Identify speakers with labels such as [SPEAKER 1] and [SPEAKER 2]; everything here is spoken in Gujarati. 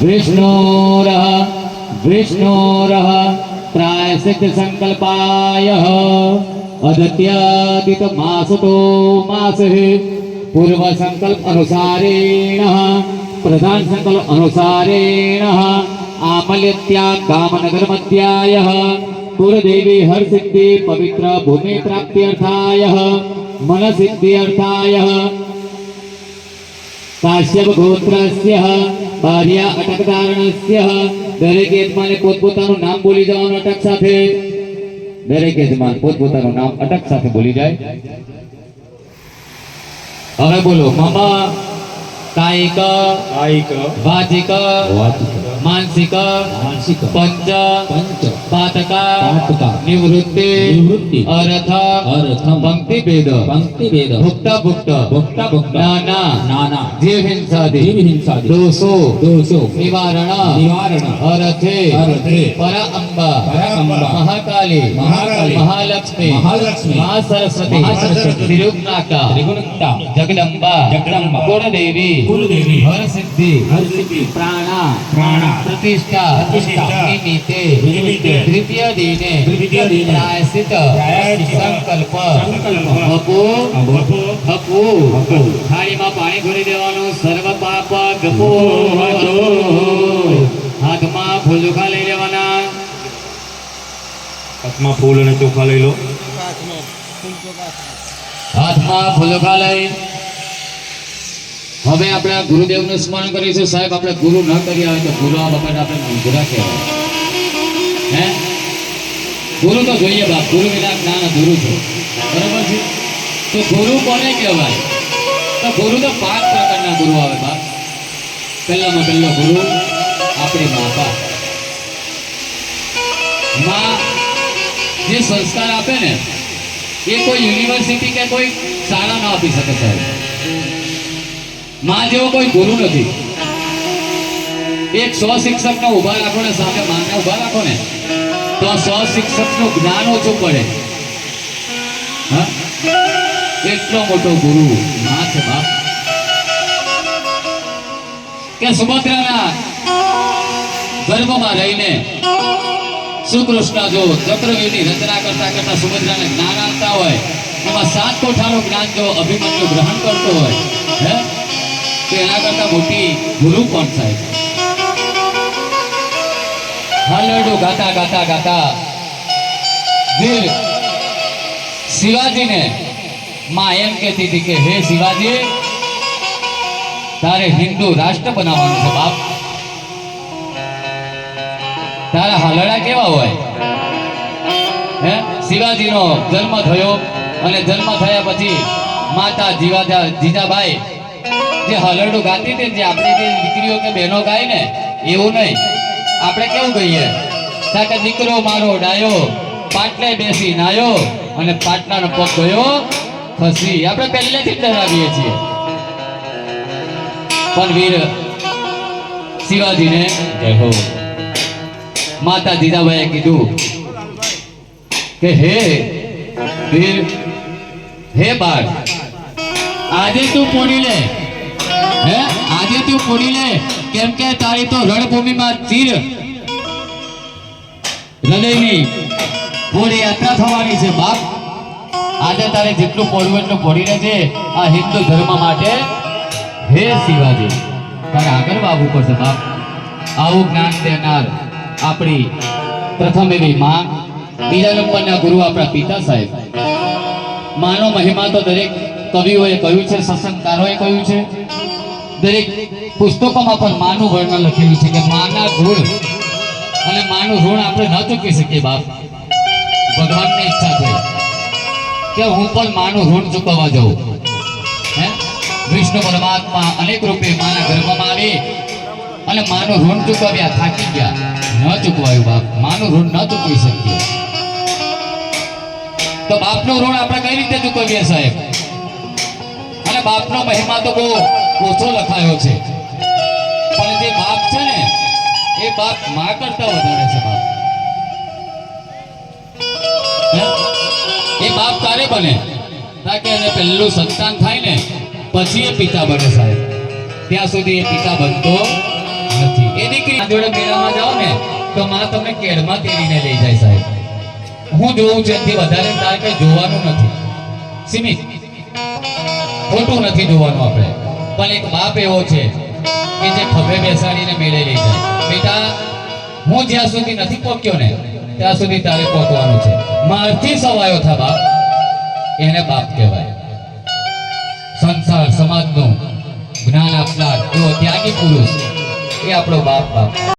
[SPEAKER 1] विष्णोरः विष्णोरः प्रायश्चित्त संकल्पाय अदत्यादित मासतो मासः पूर्व संकल्प अनुसारेण प्रधान संकल्प अनुसारेण आमल्यत्याग कामनगर मध्याय कुलदेवी हर सिद्धि पवित्र भूमि प्राप्त्यर्थाय मन सिद्ध्यर्थाय काश्यप गोत्रस्य भार्या अटक धारणस्य दरेक यजमाने પોતપોતાનું નામ બોલી જવાનું અટક સાથે દરેક યજમાન પોતપોતાનું નામ અટક સાથે બોલી જાય હવે બોલો મમ કાયિક
[SPEAKER 2] કાયિક
[SPEAKER 1] વાચિક
[SPEAKER 2] વાચિક
[SPEAKER 1] मानसिक
[SPEAKER 2] मानसिक
[SPEAKER 1] पंच
[SPEAKER 2] पंच
[SPEAKER 1] पातका
[SPEAKER 2] पातका
[SPEAKER 1] निवृत्ति
[SPEAKER 2] निवृत्ति
[SPEAKER 1] अर्थ
[SPEAKER 2] अर्थ
[SPEAKER 1] पंक्ति भेद भुक्त भुक्त
[SPEAKER 2] भुक्ता भुक्ता
[SPEAKER 1] नाना
[SPEAKER 2] नाना
[SPEAKER 1] जीव हिंसादि दोषो
[SPEAKER 2] दोषो
[SPEAKER 1] निवारण
[SPEAKER 2] निवारण
[SPEAKER 1] अर्थे
[SPEAKER 2] अर्थे
[SPEAKER 1] पर अम्ब
[SPEAKER 2] महाकाली
[SPEAKER 1] महाकाली महालक्ष्मी
[SPEAKER 2] महालक्ष्मी
[SPEAKER 1] महासरस्वती
[SPEAKER 2] महासरस्वती
[SPEAKER 1] त्रिगुणाका
[SPEAKER 2] त्रिगुणिता
[SPEAKER 1] जगदम्बा
[SPEAKER 2] जगदम्बा
[SPEAKER 1] कुलदेवी
[SPEAKER 2] कुलदेवी
[SPEAKER 1] हर सिद्धि प्राणा
[SPEAKER 2] प्राणा
[SPEAKER 1] प्रतिष्ठा
[SPEAKER 2] प्रतिष्ठा
[SPEAKER 1] निमित्ते
[SPEAKER 2] निमित्ते
[SPEAKER 1] तृतीय दिने प्रायश्चित संकल्प
[SPEAKER 2] संकल्प
[SPEAKER 1] हपु
[SPEAKER 2] हपु
[SPEAKER 1] थाळीમાં પાણી ભરી દેવાનું સર્વ પાપ ગપો હાથમાં ફૂલ ચોખા લઈ લેવાના
[SPEAKER 2] હાથમાં ફૂલ અને ચોખા લઈ લો
[SPEAKER 1] હાથમાં ફૂલ ચોખા લઈ હવે આપણે ગુરુદેવનું સ્મરણ કરીશું સાહેબ આપણે ગુરુ ન કર્યા હોય તો ગુરુ આ વખત આપણે મૂંઝરા કહેવાય હે ગુરુ તો જોઈએ બાપ ગુરુ વિના જ્ઞાન અધૂરું છે બરાબર છે તો ગુરુ કોને કહેવાય તો ગુરુ તો 5 પ્રકારના ગુરુ આવે બાપ પહેલામાં પહેલો ગુરુ આપણી માતા માં જે સંસ્કાર આપે ને એ કોઈ યુનિવર્સિટી કે કોઈ શાળા ના આપી શકે સાહેબ मां जेवो कोई गुरु नहीं एक 100 शिक्षक ने उभा राखो ने साथे मां ने उभा राखो ने तो 100 शिक्षक नु ज्ञान ओछो पड़े हां એટલો મોટો ગુરુ માં છે બાપ કે સુભદ્રાના ગર્ભમાં રહીને શ્રીકૃષ્ણ જો ચક્રવ્યૂહની રચના કરતા કરતા સુભદ્રાને જ્ઞાન આપતા હોય એમાં 7 કોઠાનું જ્ઞાન જો અભિમન્યુ ગ્રહણ કરતો હોય હે तो एना करता मोटी गुरु कौन साहेब हलड़ो गाता गाता गाता फिर शिवाजी ने मां एम कहती थी कि हे शिवाजी तारे हिंदू राष्ट्र बनावવાનું છે બાપ તારા હલડા કેવા હોય હે શિવાજીનો જન્મ થયો અને જન્મ થયા પછી માતા જીજાબાઈ જે હલરડું ગાતી હતી જે આપણે જે દીકરીઓ કે બહેનો ગાય ને એવું નહીં આપણે કેવું કહીએ કે દીકરો મારો ડાયો પાટલે બેસી નાયો અને પાટલાનો પગ ગયો ખસી આપણે પહેલેથી ડરાવીએ છીએ પણ વીર શિવાજીને જય હો માતા જીજાબાઈએ કીધું કે હે વીર હે બાળ આજે તું પોડી લે હે આજે તું પોડી લે કેમ કે તારી તો રણભૂમિમાં ચીર હૃદયની પૂરી યાત્રા થવાની છે બાપ આજે તારે જેટલું પોડવું એટલું પોડી લેજે આ હિન્દુ ધર્મ માટે હે શિવાજી તારે આગળ આવવું પડશે બાપ આવું જ્ઞાન દેનાર આપણી પ્રથમ એવી માં બીજા નંબરના ગુરુ આપણા પિતા સાહેબ માનો મહિમા તો દરેક કવિઓએ કહ્યું છે સત્સંગકારોએ કહ્યું છે દરેક પુસ્તકોમાં પણ માનું વર્ણન લખેલું છે કે માના ગુણ અને માનું ઋણ આપણે ન ચૂકી શકીએ બાપ ભગવાનની ઈચ્છા થઈ કે હું પણ માનું ઋણ ચૂકવવા જાઉં હે વિષ્ણુ પરમાત્મા અનેક રૂપે માના ગર્ભમાં આવી અને માનું ઋણ ચૂકવ્યા થાકી ગયા ન ચૂકવાયું બાપ માનું ઋણ ન ચૂકવી શકીએ તો બાપનું ઋણ આપણે કઈ રીતે ચૂકવીએ સાહેબ અને બાપનો મહિમા તો બહુ ઓછો લખાયો છે પણ જે બાપ છે ને એ બાપ માં કરતા વધારે છે બાપ એ બાપ તારે બને તાકે એને પહેલું સંતાન થાય ને પછી એ પિતા બને સાહેબ ત્યાં સુધી એ પિતા બનતો નથી એને તો માં તમને કેળમાં તેડીને લઈ જાય સાહેબ. હું જોઉં છું એનાથી વધારે તારે કઈ જોવાનું નથી સીમિત, ખોટું નથી જોવાનું આપણે. પણ એક બાપ એવો છે કે જે ખભે બેસાડીને મેળે લઈ જાય. બેટા હું જ્યાં સુધી નથી પહોંચ્યો ને ત્યાં સુધી તારે પહોંચવાનું છે. મારથી સવાયો થા બાપ, એને બાપ કહેવાય. સંસાર સમાજનું જ્ઞાન આપનાર એવો ત્યાગી પુરુષ એ આપણો બાપ.